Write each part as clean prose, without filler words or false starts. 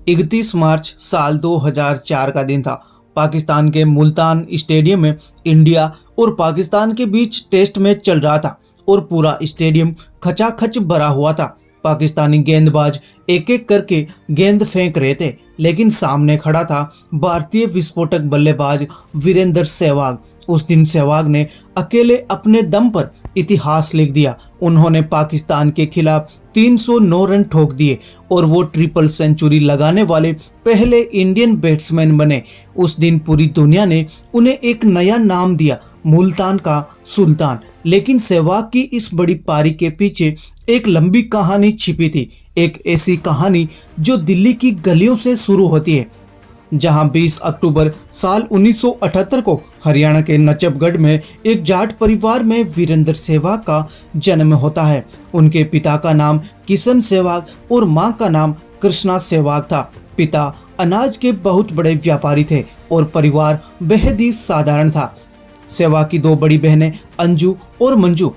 31 मार्च साल 2004 का दिन था। पाकिस्तान के मुल्तान स्टेडियम में इंडिया और पाकिस्तान के बीच टेस्ट मैच चल रहा था और पूरा स्टेडियम खचाखच भरा हुआ था। पाकिस्तानी गेंदबाज एक एक करके गेंद फेंक रहे थे, लेकिन सामने खड़ा था भारतीय विस्फोटक बल्लेबाज वीरेंद्र सहवाग। उस दिन सहवाग ने अकेले अपने दम पर इतिहास लिख दिया। उन्होंने पाकिस्तान के खिलाफ 309 रन ठोक दिए और वो ट्रिपल सेंचुरी लगाने वाले पहले इंडियन बैट्समैन बने। उस दिन पूरी दुनिया ने उन्हें एक नया नाम दिया, मुल्तान का सुल्तान। लेकिन सहवाग की इस बड़ी पारी के पीछे एक लंबी कहानी छिपी थी, एक ऐसी कहानी जो दिल्ली की गलियों से शुरू होती है, जहां 20 अक्टूबर साल 1978 को हरियाणा के नचपगढ़ में एक जाट परिवार में वीरेंद्र सहवाग का जन्म होता है। उनके पिता का नाम किशन सहवाग और मां का नाम कृष्णा सहवाग था। पिता अनाज के बहुत बड़े व्यापारी थे और परिवार बेहद ही साधारण था। सहवाग की दो बड़ी बहनें अंजू और मंजू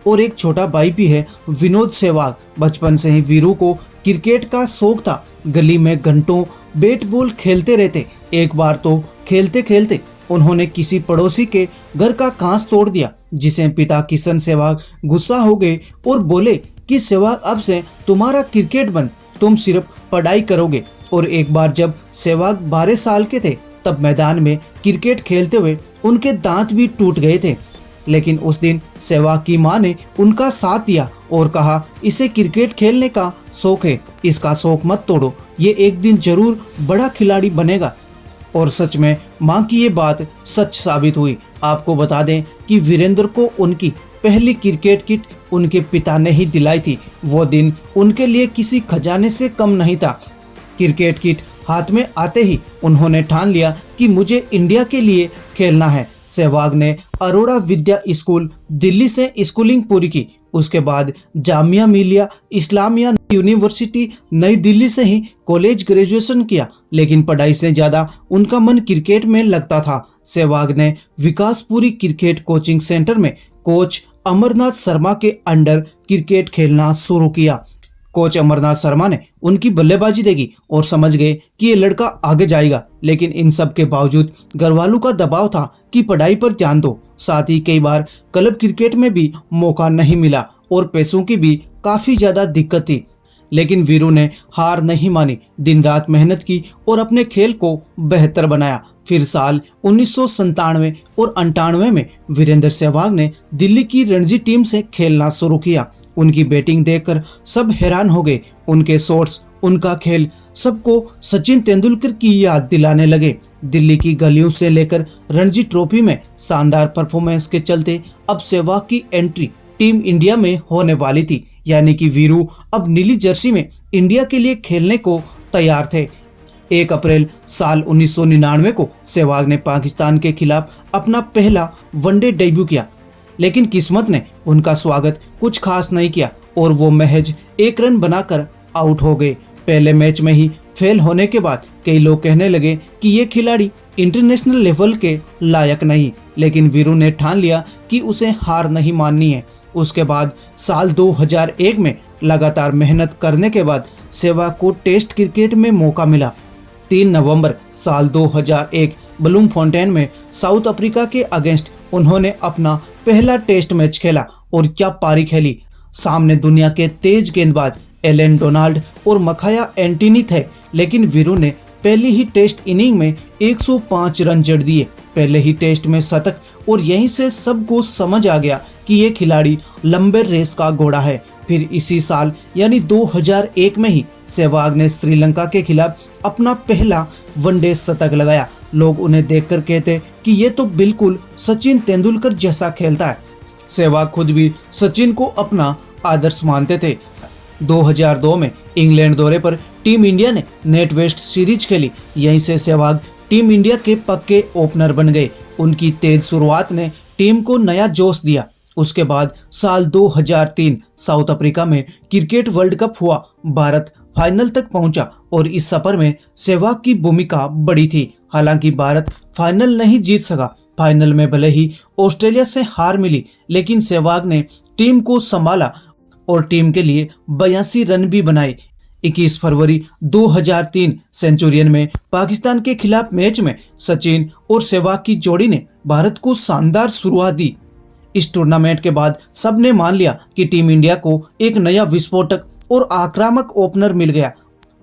और एक छोटा भाई भी है, विनोद सहवाग। बचपन से ही वीरू को क्रिकेट का शौक था। गली में घंटों बैट बॉल खेलते रहते। एक बार तो खेलते खेलते उन्होंने किसी पड़ोसी के घर का कांच तोड़ दिया, जिसे पिता किशन सहवाग गुस्सा हो गए और बोले कि सहवाग, अब से तुम्हारा क्रिकेट बंद, तुम सिर्फ पढ़ाई करोगे। और एक बार जब सहवाग 12 साल के थे, तब मैदान में क्रिकेट खेलते हुए उनके दांत भी टूट गए थे। लेकिन उस दिन सहवाग की मां ने उनका साथ दिया और कहा, इसे क्रिकेट खेलने का शौक है, इसका शौक मत तोड़ो, ये एक दिन जरूर बड़ा खिलाड़ी बनेगा। और सच में मां की ये बात सच साबित हुई। आपको बता दें कि वीरेंद्र को उनकी पहली क्रिकेट किट उनके पिता ने ही दिलाई थी। वो दिन उनके लिए किसी खजाने से कम नहीं था। क्रिकेट किट हाथ में आते ही उन्होंने ठान लिया कि मुझे इंडिया के लिए खेलना है। सहवाग ने अरोड़ा विद्या स्कूल दिल्ली से स्कूलिंग पूरी की। उसके बाद जामिया मिलिया इस्लामिया यूनिवर्सिटी नई दिल्ली से ही कॉलेज ग्रेजुएशन किया। लेकिन पढ़ाई से ज्यादा उनका मन क्रिकेट में लगता था। सहवाग ने विकासपुरी क्रिकेट कोचिंग सेंटर में कोच अमरनाथ शर्मा के अंडर क्रिकेट खेलना शुरू किया। कोच अमरनाथ शर्मा ने उनकी बल्लेबाजी देखी और समझ गए कि ये लड़का आगे जाएगा। लेकिन इन सब के बावजूद घरवालों का दबाव था कि पढ़ाई पर ध्यान दो। साथ ही कई बार क्लब क्रिकेट में भी मौका नहीं मिला और पैसों की भी काफी ज्यादा दिक्कत थी। लेकिन वीरू ने हार नहीं मानी, दिन रात मेहनत की और अपने खेल को बेहतर बनाया। फिर साल 1997 और 98 में वीरेंद्र सहवाग ने दिल्ली की रणजी टीम से खेलना शुरू किया। उनकी बैटिंग देखकर सब हैरान हो गए। उनके शॉट्स, उनका खेल सबको सचिन तेंदुलकर की याद दिलाने लगे। दिल्ली की गलियों से लेकर रणजी ट्रॉफी में शानदार परफॉर्मेंस के चलते अब सहवाग की एंट्री टीम इंडिया में होने वाली थी। यानी कि वीरू अब नीली जर्सी में इंडिया के लिए खेलने को तैयार थे। 1 अप्रैल साल 1999 को सहवाग ने पाकिस्तान के खिलाफ अपना पहला वनडे डेब्यू किया। लेकिन किस्मत ने उनका स्वागत कुछ खास नहीं किया और वो महज 1 रन बनाकर आउट हो गए। पहले मैच में ही फेल होने के बाद कई लोग कहने लगे कि ये खिलाड़ी इंटरनेशनल लेवल के लायक नहीं। लेकिन वीरू ने ठान लिया कि उसे हार नहीं माननी है। उसके बाद साल 2001 में लगातार मेहनत करने के बाद सहवाग को टेस्ट क्रिकेट में मौका मिला। 3 नवंबर साल 2001 ब्लूमफॉन्टेन में साउथ अफ्रीका के अगेंस्ट उन्होंने अपना पहला टेस्ट मैच खेला और क्या पारी खेली। सामने दुनिया के तेज गेंदबाज एलन डोनाल्ड और मखाया एंटनी थे। लेकिन वीरू ने पहली ही टेस्ट इनिंग में 105 रन जड़ दिए, पहले ही टेस्ट में शतक। और यहीं से सबको समझ आ गया कि ये खिलाड़ी लंबे रेस का घोड़ा है। फिर इसी साल यानी 2001 में ही सहवाग ने श्रीलंका के खिलाफ अपना पहला वनडे शतक लगाया। लोग उन्हें देखकर कहते कि ये तो बिल्कुल सचिन तेंदुलकर जैसा खेलता है। सहवाग खुद भी सचिन को अपना आदर्श मानते थे। 2002 में इंग्लैंड दौरे पर टीम इंडिया ने नेट वेस्ट सीरीज खेली। यहीं से सहवाग टीम इंडिया के पक्के ओपनर बन गए। उनकी तेज शुरुआत ने टीम को नया जोश दिया। उसके बाद साल 2003 साउथ अफ्रीका में क्रिकेट वर्ल्ड कप हुआ। भारत फाइनल तक पहुंचा और इस सफर में सहवाग की भूमिका बड़ी थी। हालांकि भारत फाइनल नहीं जीत सका। फाइनल में भले ही ऑस्ट्रेलिया से हार मिली, लेकिन सहवाग ने टीम को संभाला और टीम के लिए 82 रन भी बनाए। 21 फरवरी 2003 सेंचुरियन में पाकिस्तान के खिलाफ मैच में सचिन और सहवाग की जोड़ी ने भारत को शानदार शुरुआत दी। इस टूर्नामेंट के बाद सबने मान लिया कि टीम इंडिया को एक नया विस्फोटक और आक्रामक ओपनर मिल गया।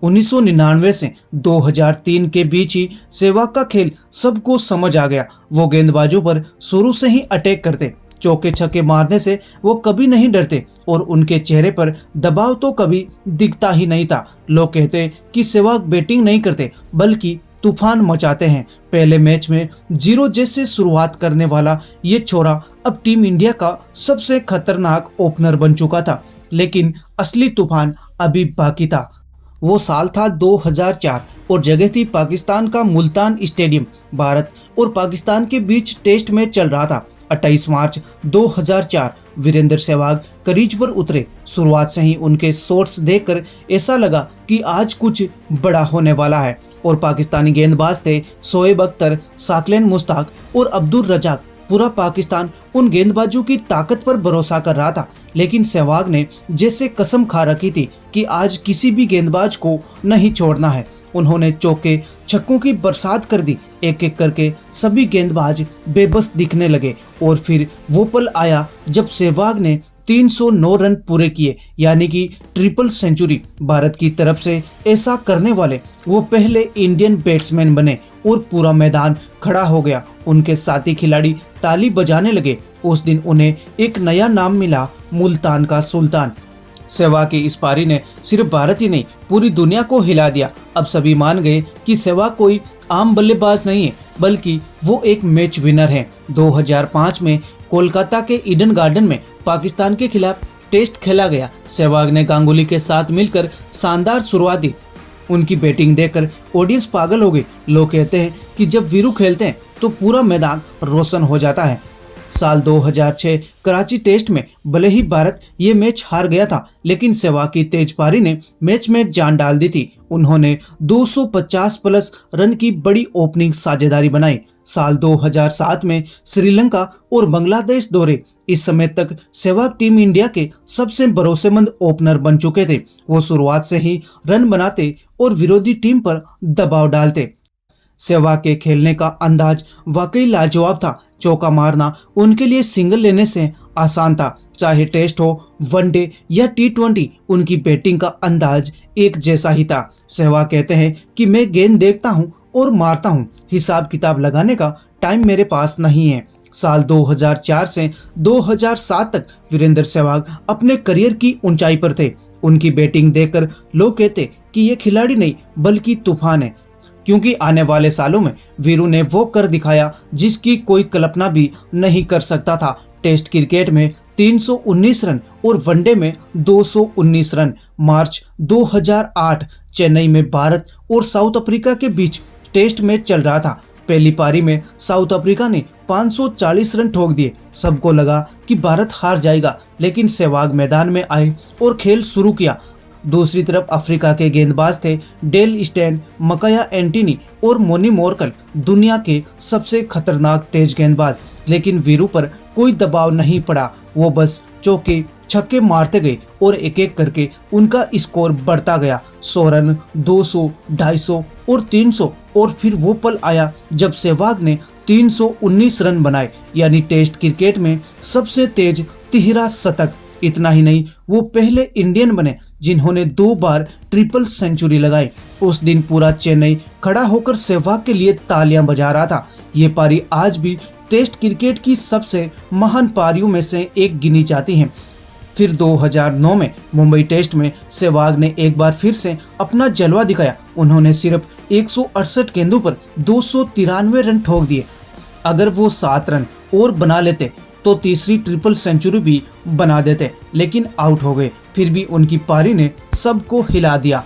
1999 से 2003 के बीच ही सहवाग का खेल सबको समझ आ गया। वो गेंदबाजों पर शुरू से ही अटैक करते, चौके छक्के मारने से वो कभी नहीं डरते और उनके चेहरे पर दबाव तो कभी दिखता ही नहीं था। लोग कहते कि सहवाग बैटिंग नहीं करते बल्कि तूफान मचाते हैं। पहले मैच में 0 जैसे शुरुआत करने वाला ये छोरा अब टीम इंडिया का सबसे खतरनाक ओपनर बन चुका था, लेकिन असली तूफान अभी बाकी था। वो साल था 2004 और जगह थी पाकिस्तान का मुल्तान स्टेडियम। भारत और पाकिस्तान के बीच टेस्ट मैच चल रहा था। 28 मार्च 2004 वीरेंद्र सहवाग क्रीज पर उतरे। शुरुआत से ही उनके शॉट्स देखकर ऐसा लगा कि आज कुछ बड़ा होने वाला है और पाकिस्तानी गेंदबाज थे शोएब अख्तर, साकिब मुश्ताक और अब्दुल रजाक। पूरा पाकिस्तान उन गेंदबाजों की ताकत पर भरोसा कर रहा था, लेकिन सहवाग ने जैसे कसम खा रखी थी कि आज किसी भी गेंदबाज को नहीं छोड़ना है। उन्होंने चौके छक्कों की बरसात कर दी। एक एक करके सभी गेंदबाज बेबस दिखने लगे और फिर वो पल आया जब सहवाग ने 309 रन पूरे किए, यानी कि ट्रिपल सेंचुरी। भारत की तरफ से ऐसा करने वाले वो पहले इंडियन बैट्समैन बने और पूरा मैदान खड़ा हो गया। उनके साथी खिलाड़ी ताली बजाने लगे। उस दिन उन्हें एक नया नाम मिला, मुल्तान का सुल्तान। सहवाग की इस पारी ने सिर्फ भारत ही नहीं पूरी दुनिया को हिला दिया। अब सभी मान गए कि सहवाग कोई आम बल्लेबाज नहीं है बल्कि वो एक मैच विनर है। 2005 में कोलकाता के ईडन गार्डन में पाकिस्तान के खिलाफ टेस्ट खेला गया। सहवाग ने गांगुली के साथ मिलकर शानदार शुरुआत दी। उनकी बैटिंग देखकर ऑडियंस पागल हो गई। लोग कहते हैं कि जब वीरू खेलते हैं तो पूरा मैदान रोशन हो जाता है। साल 2006 कराची टेस्ट में भले ही भारत ये मैच हार गया था, लेकिन सहवाग की तेज पारी ने मैच में जान डाल दी थी। उन्होंने 250 प्लस रन की बड़ी ओपनिंग साझेदारी बनाई। साल 2007 में श्रीलंका और बांग्लादेश दौरे, इस समय तक सहवाग टीम इंडिया के सबसे भरोसेमंद ओपनर बन चुके थे। वो शुरुआत से ही रन बनाते और विरोधी टीम पर दबाव डालते। सहवाग के खेलने का अंदाज वाकई लाजवाब था। चौका मारना उनके लिए सिंगल लेने से आसान था। चाहे टेस्ट हो, वनडे या T20, उनकी बैटिंग का अंदाज एक जैसा ही था। सहवाग कहते हैं कि मैं गेंद देखता हूं और मारता हूं, हिसाब किताब लगाने का टाइम मेरे पास नहीं है। साल 2004 से 2007 तक वीरेंद्र सहवाग अपने करियर की ऊंचाई पर थे। उनकी बैटिंग देखकर लोग कहते कि ये खिलाड़ी नहीं बल्कि तूफान है, क्योंकि आने वाले सालों में वीरू ने वो कर दिखाया जिसकी कोई कल्पना भी नहीं कर सकता था। टेस्ट क्रिकेट में 319 रन और वनडे में 219 रन। मार्च 2008 चेन्नई में भारत और साउथ अफ्रीका के बीच टेस्ट मैच चल रहा था। पहली पारी में साउथ अफ्रीका ने 540 रन ठोक दिए। सबको लगा कि भारत हार जाएगा, लेकिन सहवाग मैदान में आए और खेल शुरू किया। दूसरी तरफ अफ्रीका के गेंदबाज थे डेल स्टेन, मकाया एंटनी और मोनी मोरकल, दुनिया के सबसे खतरनाक तेज गेंदबाज। लेकिन वीरू पर कोई दबाव नहीं पड़ा। वो बस चौके छक्के मारते गए और एक एक करके उनका स्कोर बढ़ता गया। 100 रन, 200, 250 और 300। और फिर वो पल आया जब सहवाग ने 319 रन बनाए, यानी टेस्ट क्रिकेट में सबसे तेज तिहरा शतक। इतना ही नहीं, वो पहले इंडियन बने जिन्होंने 2 बार ट्रिपल सेंचुरी लगाई। उस दिन पूरा चेन्नई खड़ा होकर सहवाग के लिए तालियां बजा रहा था। ये पारी आज भी टेस्ट क्रिकेट की सबसे महान पारियों में से एक गिनी जाती है। फिर 2009 में मुंबई टेस्ट में सहवाग ने एक बार फिर से अपना जलवा दिखाया। उन्होंने सिर्फ 168 गेंदों पर 293 रन ठोक दिए। अगर वो 7 रन और बना लेते तो तीसरी ट्रिपल सेंचुरी भी बना देते, लेकिन आउट हो गए। फिर भी उनकी पारी ने सबको हिला दिया।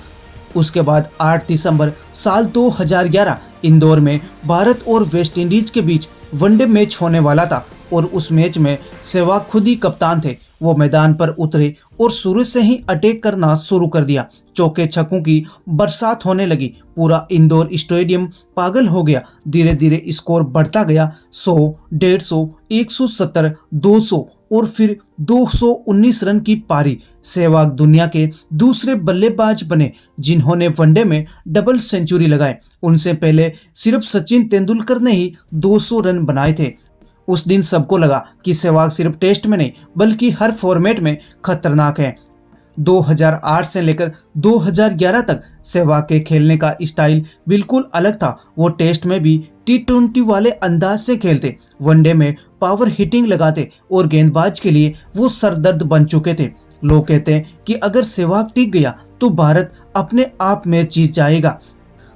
उसके बाद 8 दिसंबर साल 2011 इंदौर में भारत और वेस्ट इंडीज के बीच वनडे मैच होने वाला था। और उस मैच में सहवाग खुद ही कप्तान थे। वो मैदान पर उतरे और शुरू से ही अटैक करना शुरू कर दिया। चौके छक्कों की बरसात होने लगी। पूरा इंदौर स्टेडियम पागल हो गया। धीरे धीरे स्कोर बढ़ता गया। 100, 150, 170, 200 और फिर 219 रन की पारी। सहवाग दुनिया के दूसरे बल्लेबाज बने जिन्होंने वनडे में डबल सेंचुरी लगाए। उनसे पहले सिर्फ सचिन तेंदुलकर ने ही 200 रन बनाए थे। उस दिन सबको लगा कि सहवाग सिर्फ टेस्ट में नहीं बल्कि हर फॉर्मेट में खतरनाक है। 2008 से लेकर 2011 तक सहवाग के खेलने का स्टाइल बिल्कुल अलग था। वो टेस्ट में भी T20 वाले अंदाज से खेलते, वनडे में पावर हिटिंग लगाते और गेंदबाज के लिए वो सरदर्द बन चुके थे। लोग कहते हैं कि अगर सहवाग टिक गया तो भारत अपने आप मैच जीत जाएगा।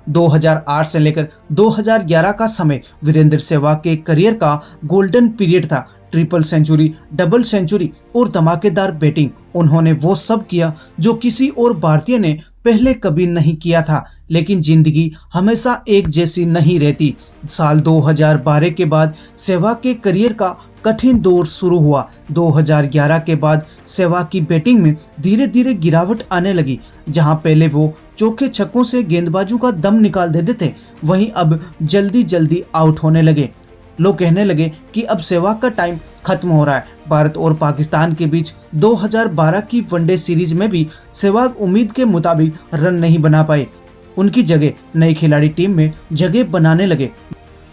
2008 से लेकर 2011 का समय वीरेंद्र सहवाग के करियर का गोल्डन पीरियड था। ट्रिपल सेंचुरी, डबल सेंचुरी और धमाकेदार बैटिंग। उन्होंने वो सब किया जो किसी और भारतीय ने पहले कभी नहीं किया था। लेकिन जिंदगी हमेशा एक जैसी नहीं रहती। साल 2012 के बाद सहवाग के करियर का कठिन दौर शुरू हुआ। 2011 के बाद सहवाग की बैटिंग में धीरे धीरे गिरावट आने लगी। जहां पहले वो चौके छक्कों से गेंदबाजों का दम निकाल देते थे, वहीं अब जल्दी जल्दी आउट होने लगे। लोग कहने लगे कि अब सहवाग का टाइम खत्म हो रहा है। भारत और पाकिस्तान के बीच 2012 की वनडे सीरीज में भी सहवाग उम्मीद के मुताबिक रन नहीं बना पाए। उनकी जगह नए खिलाड़ी टीम में जगह बनाने लगे।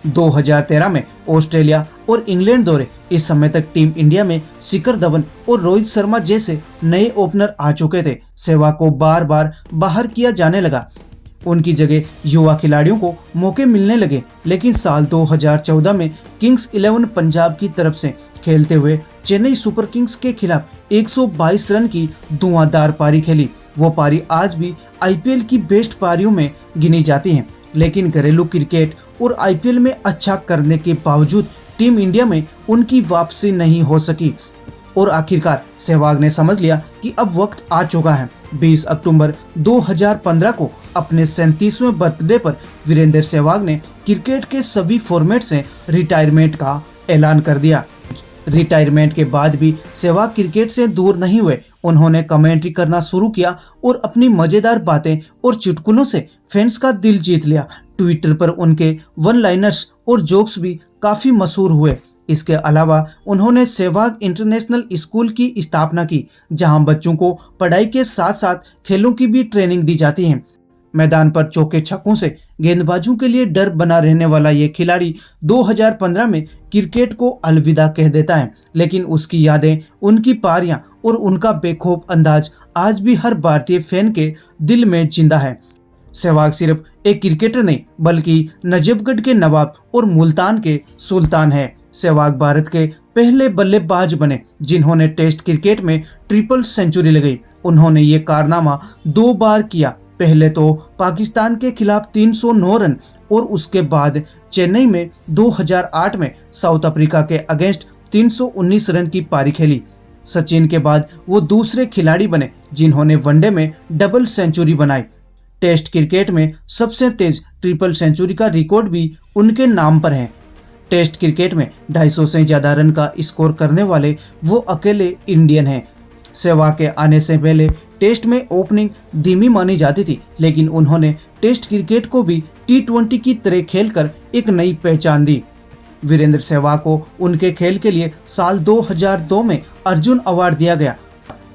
2013 में ऑस्ट्रेलिया और इंग्लैंड दौरे। इस समय तक टीम इंडिया में शिखर धवन और रोहित शर्मा जैसे नए ओपनर आ चुके थे। सहवाग को बार बार बाहर किया जाने लगा। उनकी जगह युवा खिलाड़ियों को मौके मिलने लगे। लेकिन साल 2014 में किंग्स 11 पंजाब की तरफ से खेलते हुए चेन्नई सुपर किंग्स के खिलाफ 122 रन की धुआंधार पारी खेली। वो पारी आज भी आईपीएल की बेस्ट पारियों में गिनी जाती है। लेकिन घरेलू क्रिकेट और आईपीएल में अच्छा करने के बावजूद टीम इंडिया में उनकी वापसी नहीं हो सकी और आखिरकार सहवाग ने समझ लिया कि अब वक्त आ चुका है। 20 अक्टूबर 2015 को अपने 37वें बर्थडे पर वीरेंद्र सहवाग ने क्रिकेट के सभी फॉर्मेट से रिटायरमेंट का ऐलान कर दिया। रिटायरमेंट के बाद भी सहवाग क्रिकेट से दूर नहीं हुए। उन्होंने कमेंट्री करना शुरू किया और अपनी मजेदार बातें और चुटकुलों से फैंस का दिल जीत लिया। ट्विटर पर उनके वन लाइनर्स और जोक्स भी काफी मशहूर हुए। इसके अलावा उन्होंने सहवाग इंटरनेशनल स्कूल की स्थापना की, जहां बच्चों को पढ़ाई के साथ साथ खेलों की भी ट्रेनिंग दी जाती है। मैदान पर चौके छक्कों से गेंदबाजों के लिए डर बना रहने वाला ये खिलाड़ी 2015 में क्रिकेट को अलविदा कह देता है। लेकिन उसकी यादें, उनकी पारियां और उनका बेखौफ अंदाज आज भी हर भारतीय फैन के दिल में जिंदा है। सहवाग सिर्फ एक क्रिकेटर नहीं बल्कि नजफगढ़ के नवाब और मुल्तान के सुल्तान है। सहवाग भारत के पहले बल्लेबाज बने जिन्होंने टेस्ट क्रिकेट में ट्रिपल सेंचुरी लगाई। उन्होंने ये कारनामा 2 बार किया। पहले तो पाकिस्तान के खिलाफ 309 रन और उसके बाद चेन्नई में 2008 में साउथ अफ्रीका के अगेंस्ट 319 रन की पारी खेली। सचिन के बाद वो दूसरे खिलाड़ी बने जिन्होंने वनडे में डबल सेंचुरी बनाई। टेस्ट क्रिकेट में सबसे तेज ट्रिपल सेंचुरी का रिकॉर्ड भी उनके नाम पर है। टेस्ट क्रिकेट में 250 से ज्यादा रन का स्कोर करने वाले वो अकेले इंडियन हैं। सहवाग के आने से पहले टेस्ट में ओपनिंग धीमी मानी जाती थी, लेकिन उन्होंने टेस्ट क्रिकेट को भी T20 की तरह खेलकर एक नई पहचान दी। वीरेंद्र सहवाग को उनके खेल के लिए साल 2002 में अर्जुन अवार्ड दिया गया।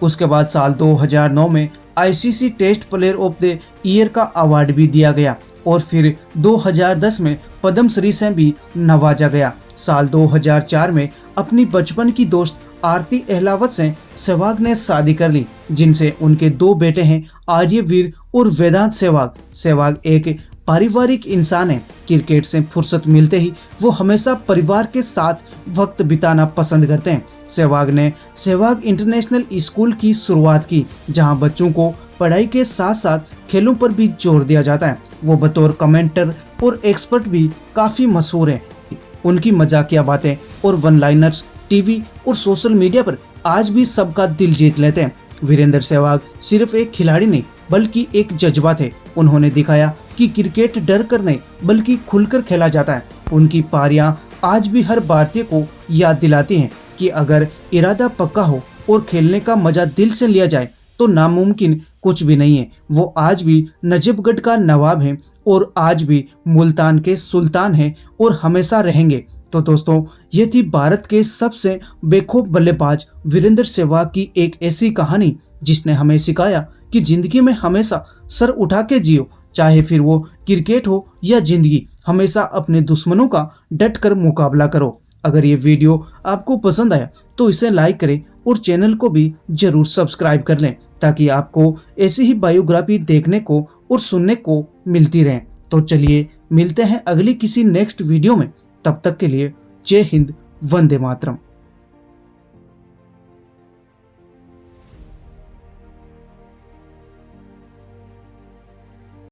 उसके बाद साल 2009 में ICC test player of the year का अवार्ड भी दिया गया और फिर 2010 में पद्मश्री से भी नवाजा गया। साल 2004 में अपनी बचपन की दोस्त आरती अहलावत से सहवाग ने शादी कर ली, जिनसे उनके 2 बेटे हैं, आर्यवीर और वेदांत सहवाग। सहवाग एक पारिवारिक इंसान है। क्रिकेट से फुर्सत मिलते ही वो हमेशा परिवार के साथ वक्त बिताना पसंद करते हैं। सहवाग ने सहवाग इंटरनेशनल स्कूल की शुरुआत की, जहां बच्चों को पढ़ाई के साथ साथ खेलों पर भी जोर दिया जाता है। वो बतौर कमेंटर और एक्सपर्ट भी काफी मशहूर है। उनकी मजाकिया बातें और वन लाइनर्स टीवी और सोशल मीडिया पर आज भी सबका दिल जीत लेते हैं। वीरेंद्र सहवाग सिर्फ एक खिलाड़ी नहीं बल्कि एक जज्बा थे। उन्होंने दिखाया कि क्रिकेट डर कर नहीं बल्कि खुलकर खेला जाता है। उनकी पारियां आज भी हर भारतीय को याद दिलाती हैं कि अगर इरादा पक्का हो और खेलने का मजा दिल से लिया जाए तो नामुमकिन कुछ भी नहीं है। वो आज भी नजफगढ़ का नवाब है और आज भी मुल्तान के सुल्तान हैं और हमेशा रहेंगे। तो दोस्तों, ये थी भारत के सबसे बेखौफ बल्लेबाज वीरेंद्र सहवाग की एक ऐसी कहानी जिसने हमें सिखाया कि जिंदगी में हमेशा सर उठा के जियो, चाहे फिर वो क्रिकेट हो या जिंदगी, हमेशा अपने दुश्मनों का डट कर मुकाबला करो। अगर ये वीडियो आपको पसंद आया तो इसे लाइक करें और चैनल को भी जरूर सब्सक्राइब कर लें ताकि आपको ऐसी ही बायोग्राफी देखने को और सुनने को मिलती रहे। तो चलिए मिलते हैं अगली किसी नेक्स्ट वीडियो में। तब तक के लिए जय हिंद, वंदे मातरम।